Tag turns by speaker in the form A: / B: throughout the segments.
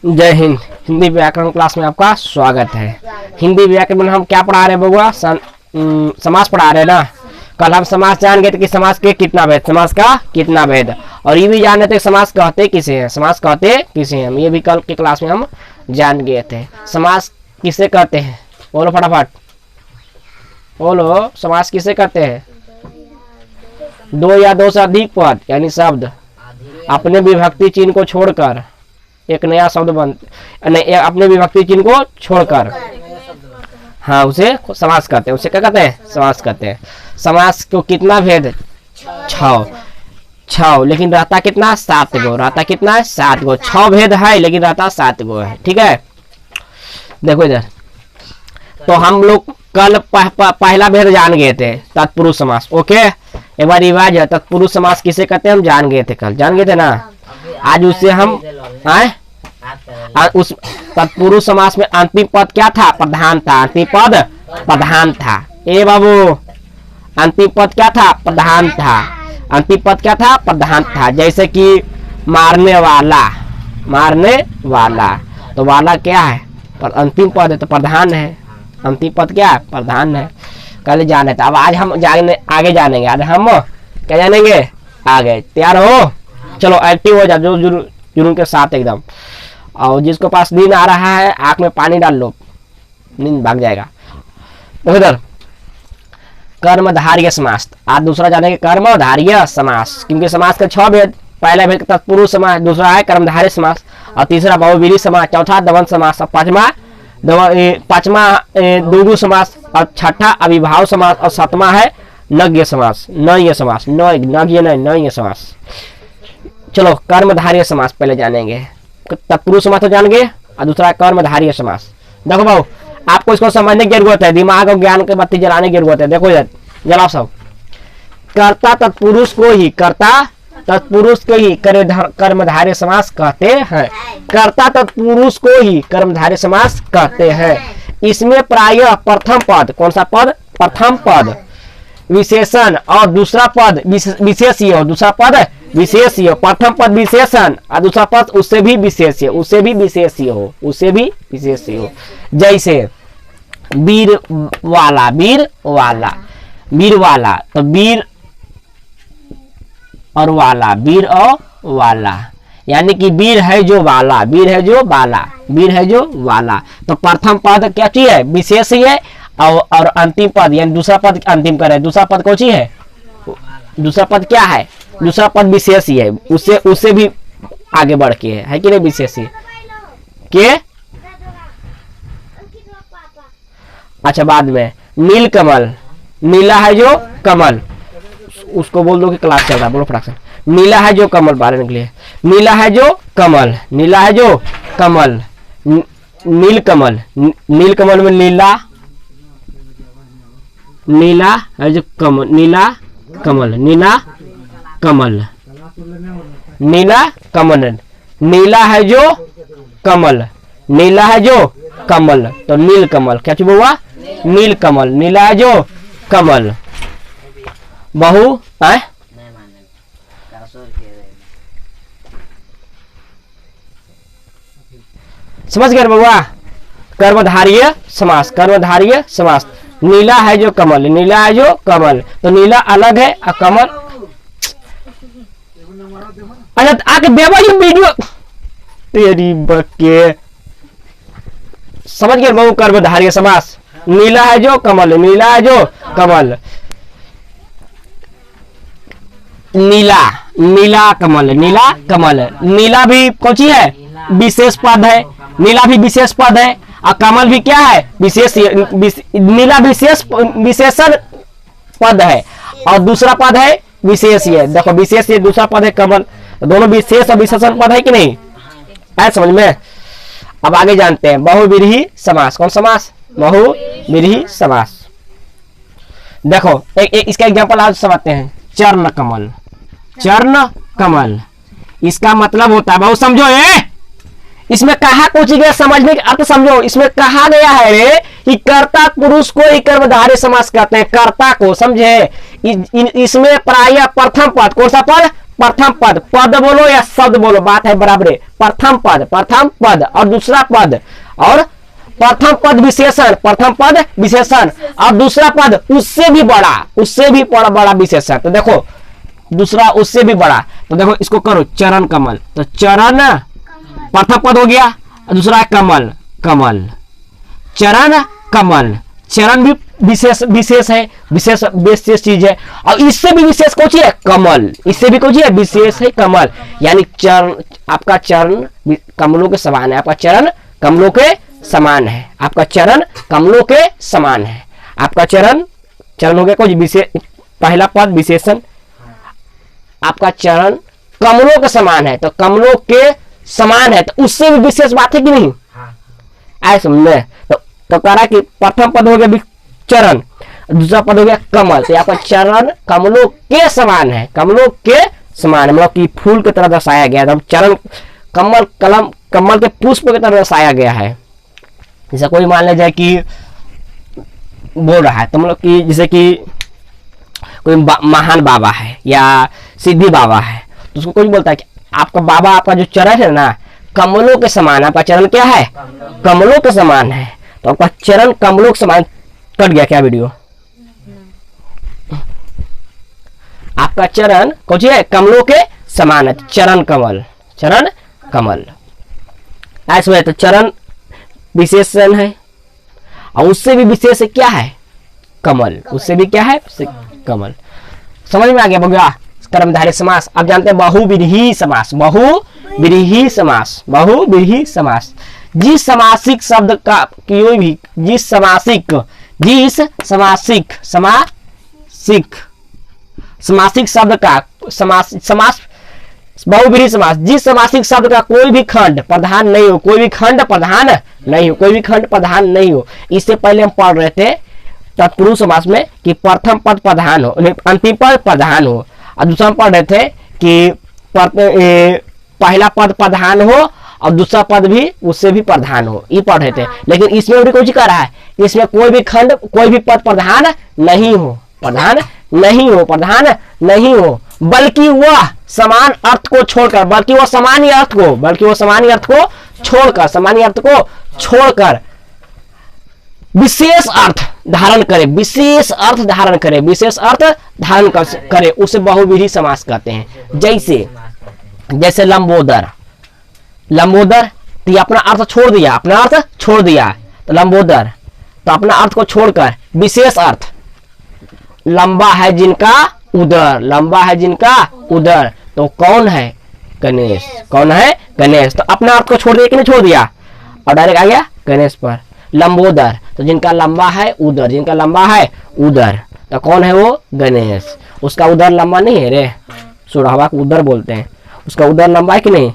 A: जय हिंद। हिंदी व्याकरण क्लास में आपका स्वागत है। हिंदी व्याकरण में हम क्या पढ़ा रहे हैं बबुआ? समास पढ़ा रहे हैं ना। कल हम समास जान गए थे कि समास के कितना भेद, समास का कितना भेद, और ये भी जान रहे थे समास कहते किसे हैं, समास कहते किसे हैं। ये भी कल की क्लास में हम जान गए थे। समास किसे कहते हैं? बोलो फटाफट बोलो, समास किसे कहते हैं? दो या दो से अधिक पद यानी शब्द अपने विभक्ति चिन्ह को छोड़कर एक नया शब्द अपने विभक्ति चिन्ह को छोड़कर, हाँ, उसे समास कहते हैं। उसे क्या कहते हैं? समास कहते हैं। समास को कितना भेद? छह, लेकिन रहता कितना? 7 गो। रहता कितना? 7 गो। 6 भेद है लेकिन रहता 7 गो है। ठीक है, देखो इधर। तो हम लोग कल पहला भेद जान गए थे, तत्पुरुष समास। ओके, एक बार रिवाज है। तत्पुरुष समास किसे कहते हैं हम जान गए थे, कल जान गए थे ना। आज उससे हम उस तत्पुरुष समास में अंतिम पद क्या था? प्रधान था। अंतिम पद प्रधान था। ए बाबू, अंतिम पद क्या था? प्रधान था। अंतिम पद क्या था? प्रधान था। जैसे कि मारने वाला, मारने वाला, तो वाला क्या है? पर अंतिम पद है तो प्रधान है। अंतिम पद क्या है? प्रधान है। कल जाने था। अब आज हम आगे जानेंगे। आज हम क्या जानेंगे? आगे। तैयार हो? चलो एक्टिव हो जाओ जो जुनून के साथ एकदम। और जिसको पास नींद आ रहा है आंख में पानी डाल लो, नींद भाग जाएगा। तो इधर कर्मधारय समास। आज दूसरा जानेंगे कर्मधारय समास, क्योंकि समास के 6 भेद। पहला भेद तत्पुरुष समास, दूसरा है कर्मधारय समास, और तीसरा बहुव्रीहि समास, चौथा द्वंद्व समास, और पांचवा द्विगु समास, और छठा अविभाव समास, और 7वां है नग्य समास। नग्य समास, नग्य समास। चलो कर्मधारय समास पहले जानेंगे। तत्पुरुष समास तो जान गए, और दूसरा कर्मधारय समास। देखो बाबू, आपको इसको समझने की जरूरत है, दिमाग और ज्ञान की बत्ती जलाने की जरूरत है। देखो इधर, जलाओ सब। कर्ता तत्पुरुष को ही, कर्ता तत्पुरुष को ही कर्मधारय समास कहते हैं। कर्ता तत्पुरुष को ही कर्मधारय समास कहते हैं। इसमें प्रायः प्रथम पद, कौन सा पद? प्रथम पद विशेषण और दूसरा पद विशेषीय हो। दूसरा पद विशेषीय, प्रथम पद विशेषण और दूसरा पद उससे भी विशेषीय, उससे भी विशेषीय हो, उससे भी विशेषीय हो। जैसे वीर वाला, वीर वाला, वीर वाला, तो वीर और वाला, वीर और वाला, यानी कि वीर है जो वाला, वीर है जो वाला, वीर है जो वाला। तो प्रथम पद क्या चीज है? विशेषीय, और अंतिम पद यानी दूसरा पद अंतिम करे। दूसरा पद कौन सी है? दूसरा पद क्या है? दूसरा पद विशेषीय है, उससे भी आगे बढ़ के है कि नहीं? विशेषीय के। अच्छा, बाद में नील कमल, नीला है जो कमल, उसको बोल दो कि क्लास चल रहा है। बोलो फटाक से। नीला है जो कमल, बाहर निकलिए। नीला है जो कमल, नीला है जो कमल, नील कमल। नील कमल में नीला, नीला है जो कमल, नीला कमल, नीला कमल, नीला कमल। नीला है जो कमल, नीला है जो कमल, तो नील कमल। क्या चीज हुआ? नील कमल। नीला है जो कमल। बहु है? समझ गए बउआ? कर्मधारय समास, कर्मधारय समास। नीला है जो कमल, नीला है जो कमल, तो नीला अलग है और कमल। अच्छा, आके देवा ये वीडियो तेरी बके। समझ गए बहु? कर्मधारय समास। नीला है जो कमल, नीला है जो कमल, नीला, नीला कमल, नीला कमल। नीला भी कौन सी है? विशेष पद है। नीला भी विशेष पद है, और कमल भी क्या है? विशेष। नीला विशेषण पद है, और दूसरा पद है विशेषीय। देखो, विशेषीय दूसरा पद है कमल, दोनों विशेष और विशेषण पद है कि नहीं? है समझ में? अब आगे जानते हैं बहुव्रीहि समास। कौन समास? बहुव्रीहि समास। देखो इसका एग्जांपल आज समझते हैं। चरण कमल, चरण कमल, इसका मतलब होता है, बहुत समझो ये, इसमें कहा कुछ गया, समझने के अर्थ समझो। इसमें कहा गया है रे कि कर्ता पुरुष को ही कर्मधारय समास कहते हैं। कर्ता को, समझे? इसमें प्रायः प्रथम पद, कौन सा पद? प्रथम पद, पद बोलो या शब्द बोलो, बात है बराबर। प्रथम पद और दूसरा पद, और प्रथम पद विशेषण, प्रथम पद विशेषण और दूसरा पद उससे भी बड़ा विशेषण। तो देखो दूसरा उससे भी बड़ा, तो देखो इसको करो चरण कमल, तो चरण प्रथम पद हो गया, दूसरा कमल, चरण कमल, चरण भी विशेष है, विशेष चीज है, और इससे भी विशेष कौन सी है? कमल, इससे भी कौन सी है? विशेष है कमल। यानी चरण, आपका चरण कमलों के समान है, आपका चरण कमलों के समान है, आपका चरण कमलों के समान है, आपका चरण हो गया कोई विशेष, पहला पद विशेषण, आपका चरण कमलों के समान है, तो कमलों के समान है, तो उससे भी विशेष बात है कि नहीं? ऐसे समझे? तो कह रहा कि प्रथम पद हो गया चरण, दूसरा पद हो गया कमल, तो आपका चरण कमलों के समान है, कमलों के समान, मतलब कि फूल की तरह दर्शाया गया है। चरण कमल के पुष्प की तरह दर्शाया गया है। जैसे कोई मान लीजिए कि बोल रहा है, तो मतलब कि जैसे कि कोई महान बाबा है या सिद्धि बाबा है, तो उसको कोई बोलता है कि आपका बाबा, आपका जो चरण है ना कमलों के समान, आपका चरण क्या है? कमलों के समान है, तो आपका चरण कमलों के समान। कट गया क्या वीडियो? आपका चरण कुछ है कमलों के समान है, चरण कमल ऐसे। तो चरण विशेषण है, और उससे भी विशेष क्या है? कमल, उससे भी क्या है? कमल। समझ में आ गया भैया कर्मधारय समास। अब जानते हैं बहुव्रीहि समास, बहुव्रीहि समास। जिस समासिक शब्द का कोई भी, जिस समासिक शब्द का समास बहुव्रीहि समास, जिस समासिक शब्द का कोई भी खंड प्रधान नहीं हो, कोई भी खंड प्रधान नहीं हो। इससे पहले हम पढ़ रहे थे तत्पुरुष समास में कि प्रथम पद प्रधान हो, अंतिम पद प्रधान हो, और दूसरा पढ़ रहे थे कि पहला पद प्रधान हो और दूसरा पद भी उससे भी प्रधान हो, ये पढ़ रहे थे। लेकिन इसमें भी कुछ कर रहा है, इसमें कोई भी खंड, कोई भी पद प्रधान नहीं हो, बल्कि वह समान अर्थ को छोड़कर, बल्कि वो सामान्य अर्थ को छोड़कर विशेष अर्थ धारण करे, उसे बहुव्रीहि समास कहते हैं। जैसे लंबोदर, तो अपना अर्थ छोड़ दिया, तो लंबोदर, तो अपना अर्थ को छोड़कर विशेष अर्थ, लंबा है जिनका उदर, तो कौन है? गणेश, तो अपना अर्थ को छोड़ दिया कि नहीं छोड़ दिया, और डायरेक्ट आ गया गणेश पर। लंबोदर, तो जिनका लंबा है उदर, तो कौन है वो? गणेश। उसका उदर लंबा नहीं है रे, सुरावा को उदर बोलते हैं, उसका उदर लंबा है कि नहीं?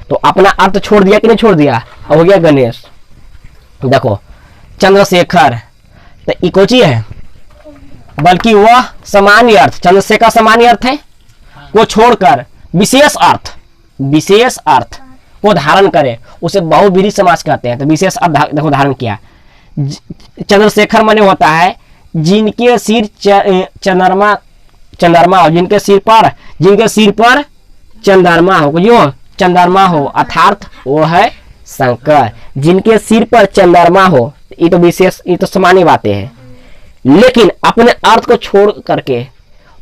A: तो अपना अर्थ छोड़ दिया कि नहीं छोड़ दिया, और हो गया गणेश। देखो चंद्रशेखर, तो इकोची है, बल्कि वह सामान्य अर्थ, चंद्रशेखर सामान्य अर्थ है को छोड़कर विशेष अर्थ को धारण करे, उसे बहुव्रीहि समास कहते हैं। तो विशेष अर्थ देखो धारण किया। चंद्रशेखर माने होता है जिनके सिर चंद्रमा हो, जिनके सिर पर चंद्रमा हो, अर्थात वो है शंकर। जिनके सिर पर चंद्रमा हो, ये तो विशेष, ये तो सामान्य बातें हैं, लेकिन अपने अर्थ को छोड़ करके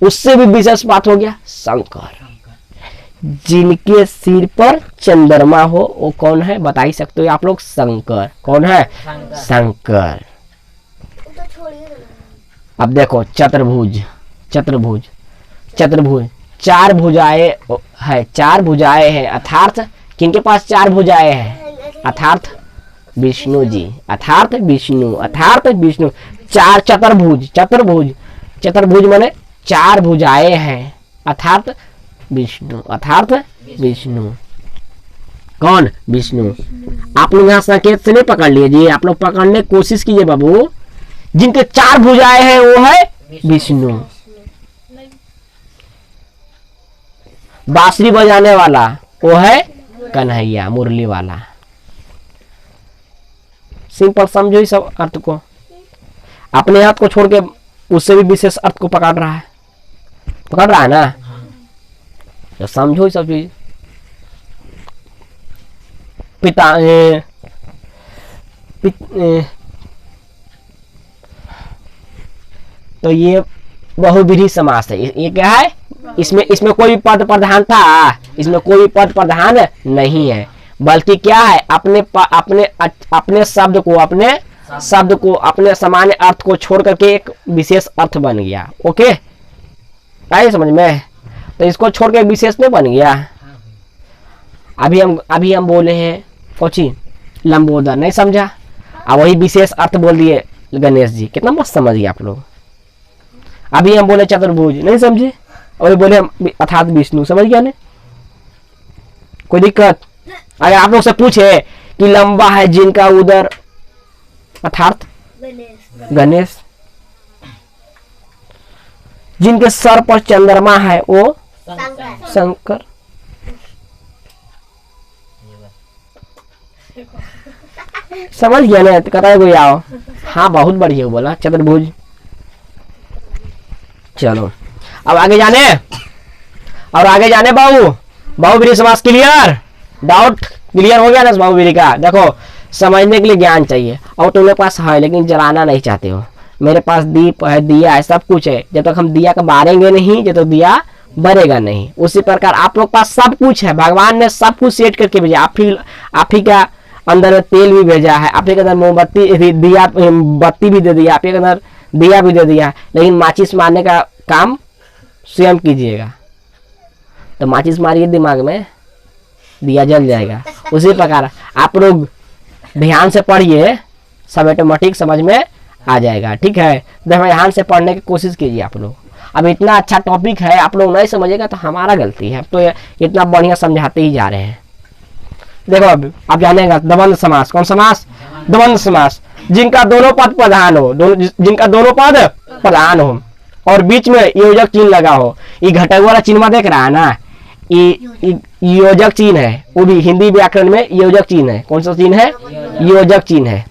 A: उससे भी विशेष बात हो गया शंकर। जिनके सिर पर चंद्रमा हो वो कौन है? बता ही सकते हो आप लोग, शंकर। कौन है? शंकर। अब देखो चतुर्भुज, चार भुजाएं हैं, अर्थात किनके पास चार भुजाएं हैं? अर्थात विष्णु जी, अर्थात विष्णु। चार चतुर्भुज माने चार भुजाएं हैं, अर्थात विष्णु। कौन? विष्णु। आप लोग यहाँ संकेत से नहीं पकड़ लीजिए, आप लोग पकड़ने की कोशिश कीजिए बाबू। जिनके चार भुजाएं हैं वो है विष्णु। बांसुरी बजाने वाला वो है कन्हैया, मुरली वाला। सिंपल समझो इस सब अर्थ को। अपने अर्थ को छोड़ के उससे भी विशेष अर्थ को पकड़ रहा है ना। तो समझो सब चीज। पिता तो ये बहुव्रीहि समास है। ये क्या है? इसमें कोई पद प्रधान था? इसमें कोई पद प्रधान नहीं है, बल्कि क्या है, अपने शब्द को अपने सामान्य अर्थ को छोड़ करके एक विशेष अर्थ बन गया। ओके, आइए समझ में? तो इसको छोड़ के विशेष नहीं बन गया। अभी हम बोले हैं कोची लंबोदर, नहीं समझा? अब वही विशेष अर्थ बोल दिए गणेश जी, कितना मस्त समझ गए आप लोग। अभी हम बोले चतुर्भुज, नहीं समझे? और बोले अर्थात विष्णु, समझ गया ने? कोई दिक्कत? अगर आप लोग से पूछे कि लंबा है जिनका उदर अर्थात गणेश, जिनके सर पर चंद्रमा है वो शंकर। समझ गया ना? कहता है कोई आओ, हाँ बहुत बढ़िया बोला चतुर्भुज। चलो अब आगे जाने बहुव्रीहि समास क्लियर? डाउट क्लियर हो गया ना बहुव्रीहि का? देखो समझने के लिए ज्ञान चाहिए, और तुम लोग पास है लेकिन जलाना नहीं चाहते हो। मेरे पास दीप है, दिया है, सब कुछ है। जब तक हम दिया का बारेंगे नहीं, जब तक दिया बनेगा नहीं। उसी प्रकार आप लोग पास सब कुछ है, भगवान ने सब कुछ सेट करके भेजा। आप ही का अंदर में तेल भी भेजा है, आप ही के अंदर मोमबत्ती दिया, बत्ती भी दे दिया, आप ही के अंदर दिया भी दे दिया। लेकिन माचिस मारने का काम स्वयं कीजिएगा। तो माचिस मारिए दिमाग में, दिया जल जाएगा। उसी प्रकार आप लोग ध्यान से पढ़िए, सब ऑटोमेटिक समझ में आ जाएगा। ठीक है, ध्यान से पढ़ने की कोशिश कीजिए आप लोग। अब इतना अच्छा टॉपिक है, आप लोग नहीं समझेगा तो हमारा गलती है। तो इतना बढ़िया समझाते ही जा रहे हैं। देखो अब जानेगा द्वंद्व समास। कौन समास? द्वंद्व समास। जिनका दोनों पद प्रधान हो, जिनका दोनों पद प्रधान हो और बीच में योजक चिन्ह लगा हो। ये घटक वाला चिन्ह देख रहा है ना, ये योजक चिन्ह है। वो भी हिंदी व्याकरण में योजक चिन्ह है। कौन सा चिन्ह है? योजक चिन्ह है।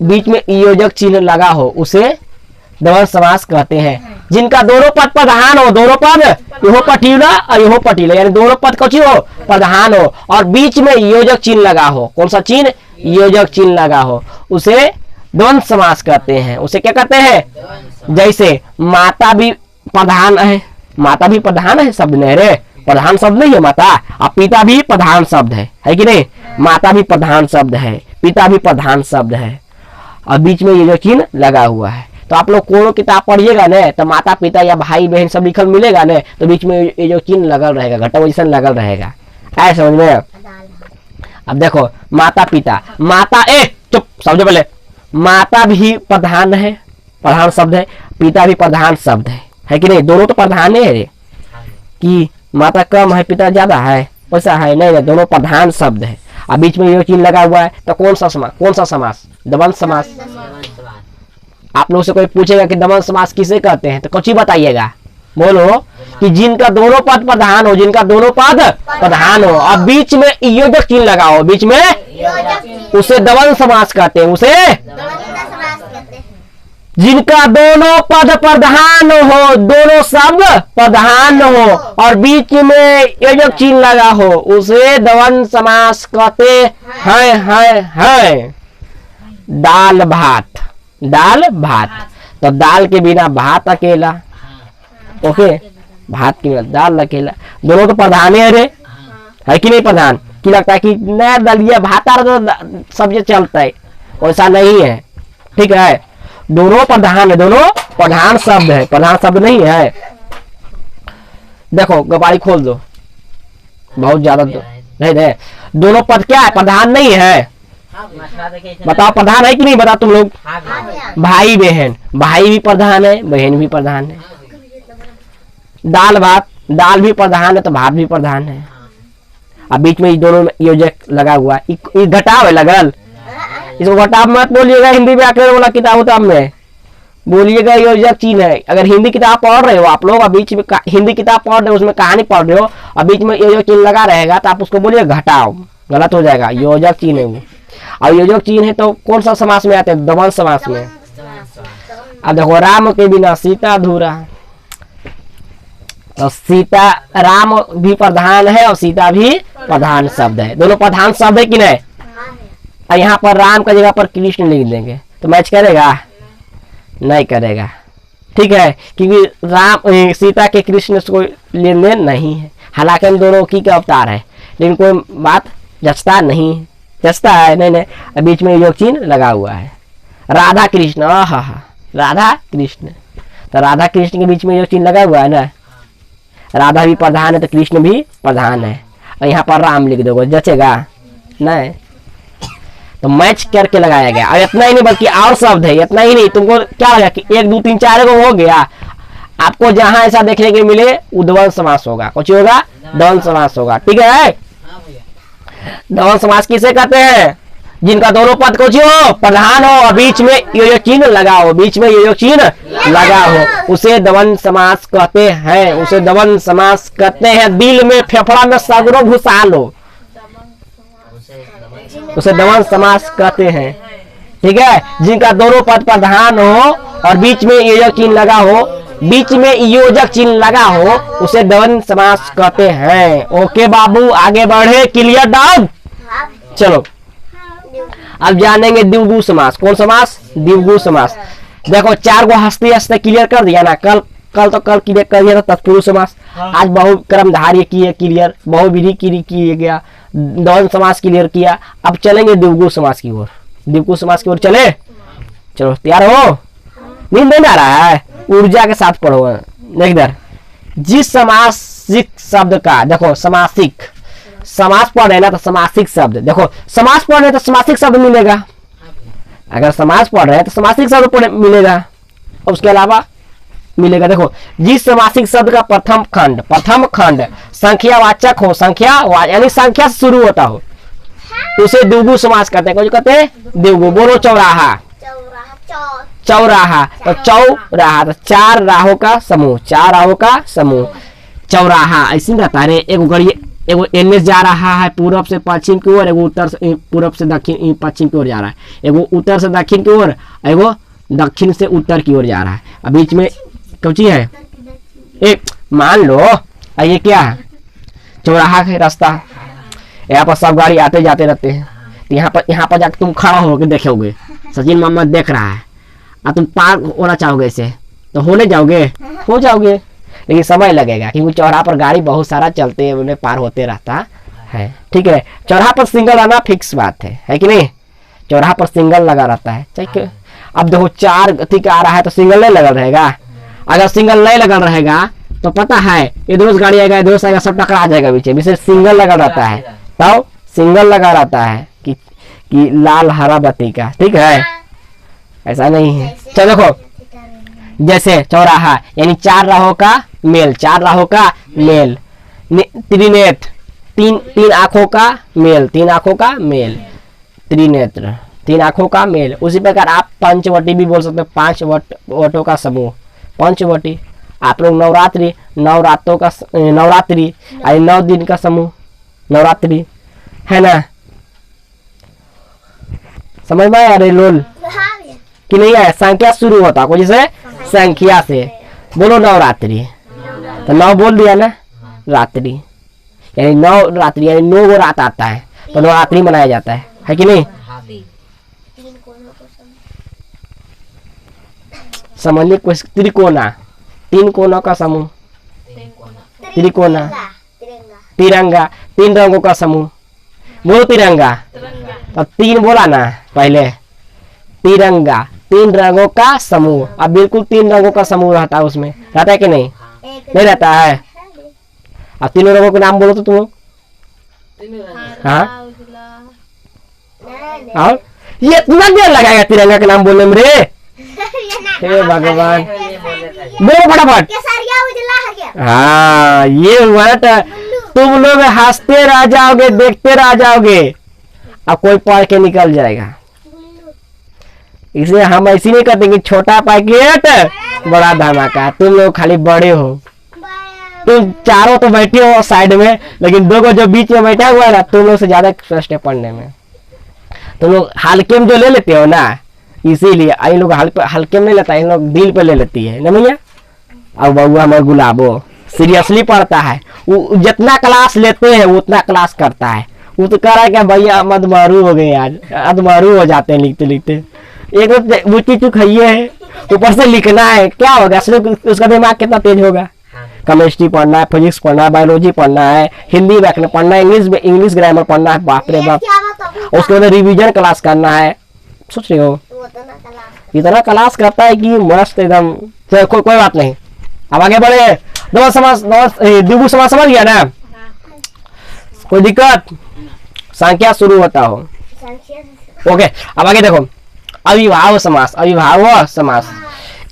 A: बीच में योजक चिन्ह लगा हो उसे द्वंद्व समास कहते हैं। जिनका दोनों पद प्रधान हो, दोनों पद यहो पटीला और यहो पटीला, यानी दोनों पद कौची हो? प्रधान हो, और बीच में योजक चिन्ह लगा हो। कौन सा चिन्ह? योजक चिन्ह लगा हो, उसे द्वंद्व समास कहते हैं। उसे क्या कहते हैं? जैसे माता भी प्रधान है, माता भी प्रधान है शब्द नहीं रे, प्रधान शब्द नहीं है माता। अब पिता भी प्रधान शब्द है कि नहीं? माता भी प्रधान शब्द है, पिता भी प्रधान शब्द है, और बीच में ये जो चिन्ह लगा हुआ है। तो आप लोग कोनो किताब पढ़िएगा न, तो माता पिता या भाई बहन सब लिखल मिलेगा न, तो बीच में ये जो चिन्ह लगल रहेगा, घटा पोजिशन लगल रहेगा। ऐसे समझ में? अब देखो माता पिता, माता चुप समझो पहले। माता भी प्रधान है, प्रधान शब्द है, पिता भी प्रधान शब्द है कि नहीं? दोनों तो प्रधान है रे, कि माता कम है पिता ज्यादा है, वैसा है नहीं, दोनों प्रधान शब्द है। अब बीच में ये चिन्ह लगा हुआ है, तो कौन सा समास? द्वंद्व समास। आप लोग से कोई पूछेगा कि द्वंद्व समास किसे कहते हैं, तो कुछ ही बताइएगा। बोलो कि जिनका दोनों पद प्रधान हो, जिनका दोनों पद प्रधान हो और बीच में योजक चिन्ह लगा हो, बीच में उसे द्वंद्व समास कहते हैं। उसे जिनका दोनों पद प्रधान हो, दोनों शब्द प्रधान हो और बीच में योजक चिन्ह लगा हो, उसे द्वंद्व समास कहते हैं। दाल भात, तो दाल के बिना भात अकेला। ओके, भात के बिना दाल अकेला, दोनों तो प्रधान है कि नहीं? प्रधान की लगता है कि नया दलिया भात सब्जी चलता है, वैसा नहीं है। ठीक है, दोनों प्रधान है, दोनों प्रधान शब्द है, प्रधान शब्द नहीं है। देखो गवारी खोल दो, बहुत ज्यादा नहीं दे। दोनों पद क्या है? प्रधान नहीं है। बताओ प्रधान है कि नहीं? बताओ तुम लोग। भाई बहन, भाई भी प्रधान है, बहन भी प्रधान है। दाल भात, दाल भी प्रधान है तो भात भी प्रधान है। अब बीच में दोनों में योजक लगा हुआ है, घटाव है लगल। इसको घटाव मत बोलिएगा, हिंदी व्याकरण वाला किताब में बोलिएगा योजक चिन्ह है। अगर हिंदी किताब पढ़ रहे हो आप लोग, और बीच में हिंदी किताब पढ़ रहे हो, उसमें कहानी पढ़ रहे हो और बीच में योजक चिन्ह लगा रहेगा, तो आप उसको बोलिए घटाव, गलत हो जाएगा। योजक चिन्ह है वो, और योजक चिन्ह है तो कौन सा समास में आते हैं? द्वंद्व समास में। अब देखो राम के बिना सीता अधूरा, तो सीता राम भी प्रधान है और सीता भी प्रधान शब्द है, दोनों प्रधान शब्द है कि नहीं। और यहाँ पर राम का जगह पर कृष्ण लिख देंगे तो मैच करेगा, नहीं करेगा, ठीक है, क्योंकि राम सीता के कृष्ण से कोई लेन देन नहीं है, हालांकि हम दोनों की का अवतार है, लेकिन कोई बात जचता नहीं, जचता है नहीं नहीं, बीच में योग चिन्ह लगा हुआ है। राधा कृष्ण, हाँ राधा कृष्ण, तो राधा कृष्ण के बीच में योग चिन्ह लगा हुआ है ना, राधा भी प्रधान है तो कृष्ण भी प्रधान है, और यहाँ पर राम लिख दोगे, जचेगा नहीं, तो मैच करके लगाया गया। और इतना ही नहीं बल्कि और शब्द है, इतना ही नहीं, तुमको क्या लगा कि 1 2 3 4 को हो गया, आपको जहां ऐसा देखने के मिले उद्वंद समास होगा, कुछ होगा द्वंद समास होगा, ठीक है। द्वंद समास किसे कहते हैं, जिनका दोनों पद कुछ हो प्रधान हो और बीच में यो चिन्ह लगा हो, बीच में यो चिन्ह लगा हो, उसे द्वंद समास कहते हैं, उसे द्वंद समास कहते हैं। दिल में फेफड़ा में सगरो घुसा लो, उसे द्वंद समास कहते हैं, ठीक है। जिनका दोनों पद प्रधान हो और बीच में योजक चिन्ह लगा हो, बीच में योजक चिन्ह लगा हो, उसे द्वंद समास कहते हैं। ओके बाबू, आगे बढ़े, क्लियर डाउन। चलो अब जानेंगे द्विगु समास। कौन समास, द्विगु समास। देखो 4 को हंसते हंसते क्लियर कर दिया ना, कल क्लियर कर दिया था तत्पुरुष समास, आज बहुक्रमधार्य किए क्लियर, बहुविधि किए गया, द्वंद समास क्लियर किया। अब चलेंगे द्विगु समास की ओर, द्विगु समास की ओर चले। चलो तैयार हो, नींद नहीं आ रहा है, ऊर्जा के साथ पढ़ो। देख इधर, जिस समासिक शब्द का, देखो समासिक समास पढ़ रहे ना तो समासिक शब्द, देखो समास पढ़ रहे तो समासिक शब्द मिलेगा, अगर समास पढ़ रहे हैं तो समासिक शब्द मिलेगा, और उसके अलावा मिलेगा। देखो जिस समासिक शब्द का प्रथम खंड संख्यावाचक हो, संख्या यानी संख्या से शुरू होता हो, उसे द्विगु समास कहते हैं। कुछ कहते हैं द्विगु। बोलो चौराहा, चौराहा, तो चौराहा तो 4 राहों का समूह, 4 राहों का समूह चौराहा। ऐसे रहता है, एगो एनएस जा रहा है पूर्व से पश्चिम की ओर, एगो उत्तर से पूर्व से दक्षिण पश्चिम की ओर जा रहा है, एगो उत्तर से दक्षिण की ओर, एगो दक्षिण से उत्तर की ओर जा रहा है। अब बीच में कौची है, एक मान लो ये क्या है, चौराहा है रास्ता, यहाँ पर सब गाड़ी आते जाते रहते हैं, तो यहाँ पर जाकर तुम खड़ा होकर देखोगे, सचिन मोहम्मद देख रहा है, और तुम पार होना चाहोगे इसे, तो होने जाओगे, हो जाओगे, लेकिन समय लगेगा, क्योंकि चौराहा पर गाड़ी बहुत सारा चलते हैं, उन्हें पार होते रहता है, ठीक है। चौराहा पर सिंगल आना फिक्स बात है कि नहीं, चौराहा पर सिंगल लगा रहता है, चाहिए। अब देखो 4 ठीक आ रहा है तो सिंगल नहीं लगा रहेगा, अगर सिंगल नहीं लगा रहेगा तो पता है इधर से गाड़ी आएगा, इधर से आएगा, सब टकरा जाएगा बीच में, सिंगल लगा रहता है, तो सिंगल लगा रहता है कि लाल हरा बत्ती का, ठीक है, ऐसा नहीं है। चलो देखो, जैसे चौराहा यानी 4 राहों का मेल, 4 राहों का मेल, त्रिनेत्र 3 आंखों का मेल, 3 आंखों का मेल, त्रिनेत्र 3 आंखों का मेल। उसी प्रकार आप पंचवटी भी बोल सकते हो, 5 वटों का समूह, पंचवटी। आप लोग नवरात्रि, नवरात्रों का नवरात्रि 9 दिन का समूह, नवरात्रि है ना, समझ में आया रे लोल कि नहीं आया। संख्या शुरू होता को, जैसे संख्या से बोलो नवरात्रि, तो 9 बोल दिया ना, रात्रि यानी 9 रात्रि यानी 9 गो रात आता है, तो नवरात्रि मनाया जाता है कि नहीं। समझिए कुछ, त्रिकोणा 3 कोनों का समूह, त्रिकोणा, तिरंगा 3 रंगों का समूह, बोलो तिरंगा, तो 3 बोला ना पहले, तिरंगा 3 रंगों का समूह। अब बिल्कुल 3 रंगों का समूह रहता है, उसमें रहता है कि नहीं, नहीं रहता है। अब 3 रंगों के नाम बोलो तो तुम लोग, हाँ, और ये इतना देर लगाएगा तिरंगा के नाम बोलने में रे, हे भगवान, बोलो फटाफट। हाँ, ये वर्ड तुम लोग हंसते रह जाओगे, देखते रह जाओगे, अब कोई पढ़ के निकल जाएगा। इसलिए हम ऐसी नहीं करते कि छोटा पैकेट बड़ा धमाका, तुम लोग खाली बड़े हो, तुम चारों तो बैठे हो साइड में, लेकिन 2 को जो बीच में बैठा हुआ है ना, तुम लोग से ज्यादा इंटरेस्ट है पढ़ने में। तुम लोग हल्के में जो ले लेते हो ना, इसीलिए इन लोग हल्के में नहीं लेता, इन लोग दिल पे ले लेती है ना भैया। अब बउआ हमारे गुलाबो सीरियसली पढ़ता है, वो जितना क्लास लेते हैं वो उतना क्लास करता है। वो तो कह रहा है कि भैया मदमारू हो गए, आज अदमारू हो जाते हैं लिखते लिखते। एक तो बुच्ची चुक है, ऊपर से लिखना है, क्या होगा उसका दिमाग कितना तेज होगा। केमिस्ट्री पढ़ना है, फिजिक्स पढ़ना है, बायोलॉजी पढ़ना है, हिंदी व्याकरण पढ़ना है, इंग्लिश ग्रामर पढ़ना है, बाप रे बाप। उसके बाद रिवीजन क्लास करना है। सोच रहे हो इतना क्लास करता है कि मस्त एकदम। कोई बात नहीं, अब आगे बढ़े। द्वंद्व समास, द्विगु समास समझ गया ना? कोई दिक्कत? संख्या शुरू होता हो। ओके, अब आगे देखो। अविभाव समास, अविभाव समास,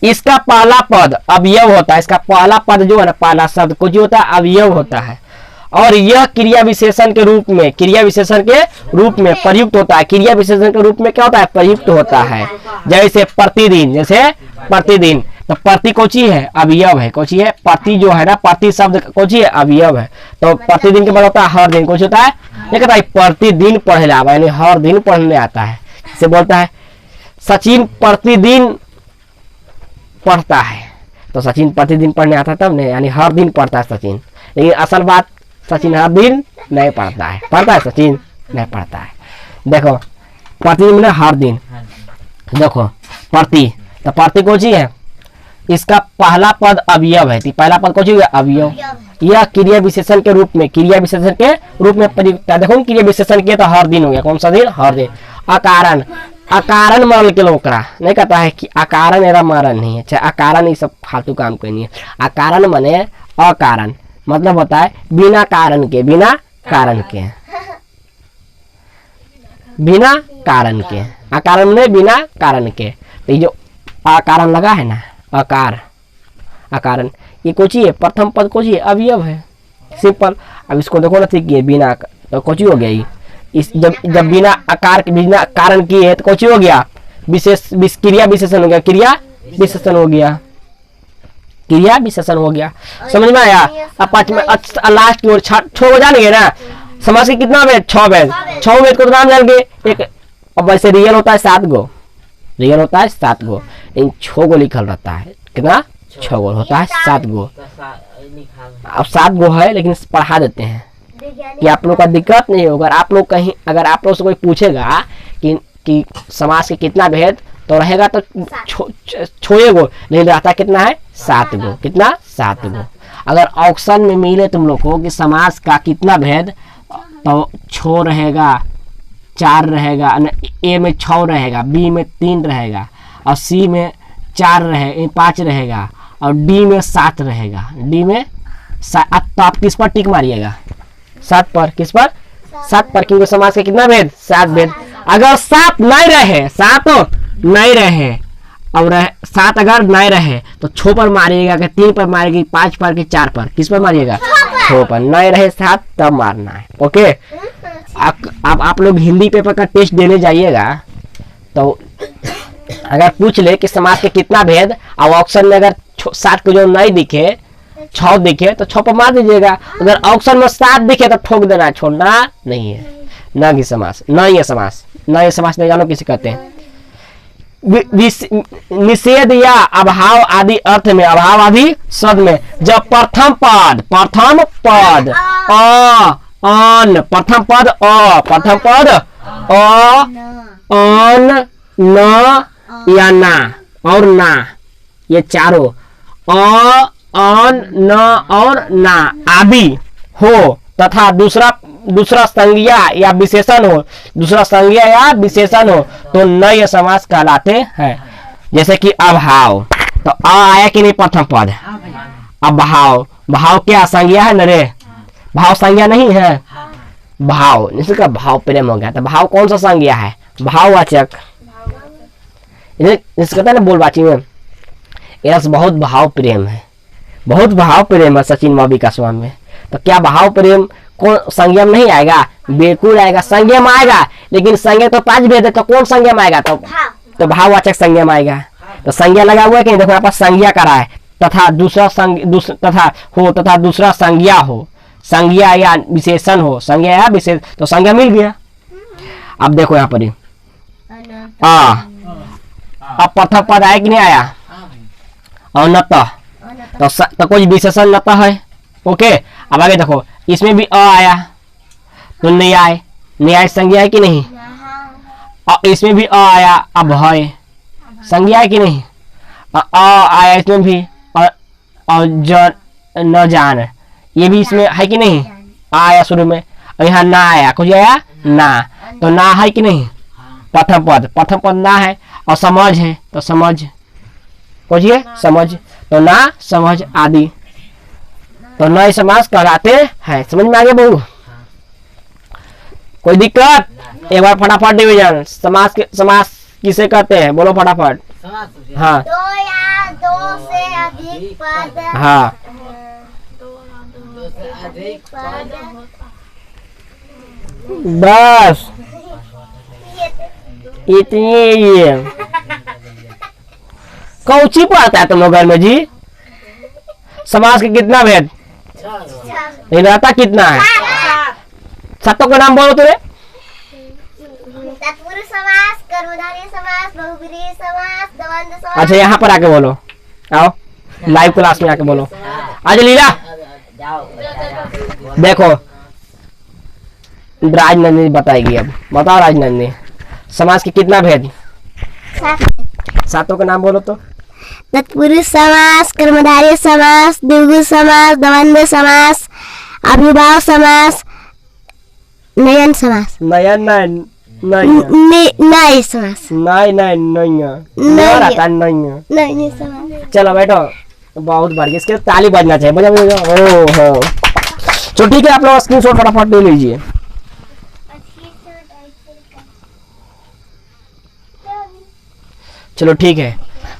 A: इसका पहला पद अवयव होता है। इसका पहला पद जो है ना, पहला शब्द कुछ होता है, अवयव होता है। और यह क्रिया विशेषण के रूप में, क्रिया विशेषण के रूप में प्रयुक्त होता है। क्रिया विशेषण के रूप में क्या होता है? प्रयुक्त होता है। जैसे प्रतिदिन, जैसे प्रतिदिन, तो प्रति कोची है? अवयव है। कोची है? प्रति जो है ना, प्रति शब्द कोची है? अवयव है। तो प्रतिदिन के बाद होता है हर दिन। कुछ होता है? ये कहता है प्रतिदिन पढ़ने आता, यानी हर दिन पढ़ने आता है। इसे बोलता है सचिन प्रतिदिन पढ़ता है। तो सचिन प्रतिदिन पढ़ने आता तब नहीं, यानी हर दिन पढ़ता है सचिन। लेकिन असल बात, सचिन हर दिन नहीं पढ़ता है। पढ़ता है सचिन? नहीं पढ़ता है। देखो प्रतिदिन मतलब हर दिन। देखो प्रति, तो प्रति कोची है? इसका पहला पद अवयव है। पहला पद कोची है? अवयव। यह क्रिया विशेषण के रूप में, क्रिया विशेषण के रूप में प्रयुक्त है। देखो क्रिया विशेषण के तो हर दिन हो गया। कौन सा दिन? हर दिन। अकारण, अकारण मरल के लोकरा नहीं कहता है कि अकारण मेरा मरण नहीं है। चाहे अकारण, ये सब फालतू काम कोई नहीं है। अकारण माने अकारण, मतलब होता है बिना कारण के, बिना कारण के, बिना कारण के। अकारण माने बिना कारण के। तो ये जो अकारण लगा है ना, अकार, अकारण, ये कोची है? प्रथम पद कोची है? अवयव है। सिंपल। अब इसको देखो ना, ठीक है, बिना, तो कोची हो गया? इस जब बिना आकार के, बिना कारण की है तो कोची हो गया? विशेष, क्रिया विशेषण हो गया। क्रिया विशेषण हो गया। क्रिया विशेषण हो गया। समझ में आया? अब लास्ट की ओर 6 जानेंगे ना समास के? कितना वेद? 6 वेद। 6 वेद को तो नाम जानेंगे। एक अब वैसे रियल होता है 7 गो, रियल होता है 7 गो, इन 6 गो लिखल रहता है। कितना? 6 गो होता है, 7 गो। अब 7 गो है, लेकिन पढ़ा देते हैं कि आप लोग का दिक्कत नहीं होगा। आप लोग कहीं, अगर आप लोग से कोई पूछेगा कि समास के कितना भेद, तो रहेगा तो 6 गो, लेकिन रहता कितना है? 7 गो। कितना? 7 गो। अगर ऑप्शन में मिले तुम लोग को कि समास का कितना भेद, तो 6 रहेगा, 4 रहेगा, ए में 6 रहेगा, बी में 3 रहेगा, और सी में 4 रहेगा, 5 रहेगा, और डी में 7 रहेगा। डी में 7। तो आप किस पर टिक मारिएगा? 7 पर। किस पर? 7 पर, क्योंकि समास के कितना भेद? 7 भेद। अगर 7 नहीं रहे, 7 नहीं रहे, और 7 अगर नहीं रहे तो 6 पर मारिएगा, कि 3 पर मारिएगा, 5 पर, कि 4 पर? किस पर मारिएगा? 6 पर। नहीं रहे 7 तब मारना है। ओके। अब आप लोग हिंदी पेपर का टेस्ट देने जाइएगा, तो अगर पूछ ले कि समास के कितना भेद, और ऑप्शन में अगर 7 को जो नहीं दिखे, 6 दिखे, तो 6 पर मार दीजिएगा। अगर ऑप्शन में 7 दिखे तो ठोक देना, छोड़ना नहीं है। न की समास, न ये समास, न ये समास नहीं जानो किसे कहते हैं। निषेध या अभाव आदि अर्थ में, अभाव आदि शब्द में, जब प्रथम पद, प्रथम पद अन, प्रथम पद अ, प्रथम पद अ, अन, न या ना और ना, ये चारों अ, अन, न और ना आदि हो, तथा दूसरा संज्ञा या विशेषण हो, दूसरा संज्ञा या विशेषण हो, तो नए समास कहलाते हैं। जैसे कि अभाव, तो अ आया कि नहीं? प्रथम पद। अब भाव, भाव क्या संज्ञा है? नरे भाव संज्ञा नहीं है? भाव, जिसका भाव प्रेम हो गया, तो भाव कौन सा संज्ञा है? भाववाचक। जिसको कहते हैं ना बोलबाची में, यस बहुत भाव प्रेम है, बहुत भाव प्रेम है सचिन मौबी का स्वामी में। तो क्या भाव प्रेम कौन संज्ञा में नहीं आएगा? बिल्कुल आएगा, संज्ञा में आएगा। लेकिन संज्ञा तो 5 भेद है, तो कौन संज्ञा में आएगा? तो भाववाचक संज्ञा में आएगा। तो संज्ञा लगा हुआ है कि देखो यहाँ पर संज्ञा करा है, तथा दूसरा तथा हो, तथा दूसरा संज्ञा हो, संज्ञा या विशेषण हो, संज्ञा या विशेष, तो संज्ञा मिल गया। अब देखो यहाँ पर अब प्रथम पद आया कि नहीं आया? और नत, तो कोई विशेषण नत है, ओके, अब आगे देखो, इसमें भी अ आया तो न्याय, न्याय संज्ञा है कि नहीं, और इसमें भी अ आया अब है संज्ञा है कि नहीं, अ आया इसमें भी, और न जान ये भी इसमें है कि नहीं, आया शुरू में, और यहाँ ना आया, कुछ आया ना, तो ना है कि नहीं, प्रथम पद ना है, और समझ है तो समझ, खोजिए समझ, तो ना समझ आदि, तो नए समास कहलाते हैं। समझ में आगे बहु, कोई दिक्कत? एक बार फटाफट डिवीजन, समास किसे कहते हैं, बोलो फटाफट। हाँ
B: दो या दो से अधिक पद,
A: हाँ, बस इतनी ये कौची पढ़ता है तुम लोग घर में जी? समास के कितना भेद रहता, कितना है? सत्तों का नाम बोलो तुरे।
B: तत्पुरुष समास, कर्मधारय समास, बहुब्रीहि समास, द्वंद्व समास।
A: अच्छा यहाँ पर आके बोलो, आओ लाइव क्लास में आके बोलो। आज लीला देखो, राजनंदिनी बताएगी, अब बताओ राजनंदिनी, समास के कितना भेद? सातों का नाम बोलो तो।
B: तत्पुरुष समास, कर्मधारय समास, द्विगु समास, द्वंद्व समास, अभिभाव समास, नयन समास,
A: नयन नय
B: नय समास,
A: नय नय
B: नय समास।
A: चलो बैठो, बहुत बढ़िया, इसके ताली बजना चाहिए, बजा बजा। ओहो, तो ठीक है, आप लोग स्क्रीनशॉट फटाफट ले लीजिए। चलो ठीक है,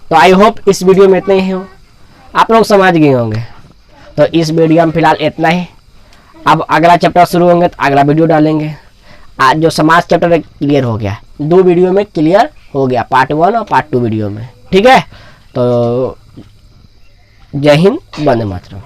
A: तो आई होप इस वीडियो में इतना ही हो, आप लोग समझ गए होंगे। तो इस वीडियो में फिलहाल इतना ही, अब अगला चैप्टर शुरू होंगे तो अगला वीडियो डालेंगे। आज जो समाज चैप्टर क्लियर हो गया, 2 वीडियो में क्लियर हो गया, पार्ट 1 और पार्ट 2 वीडियो में, ठीक है। तो जय हिंद, वंदे मातरम।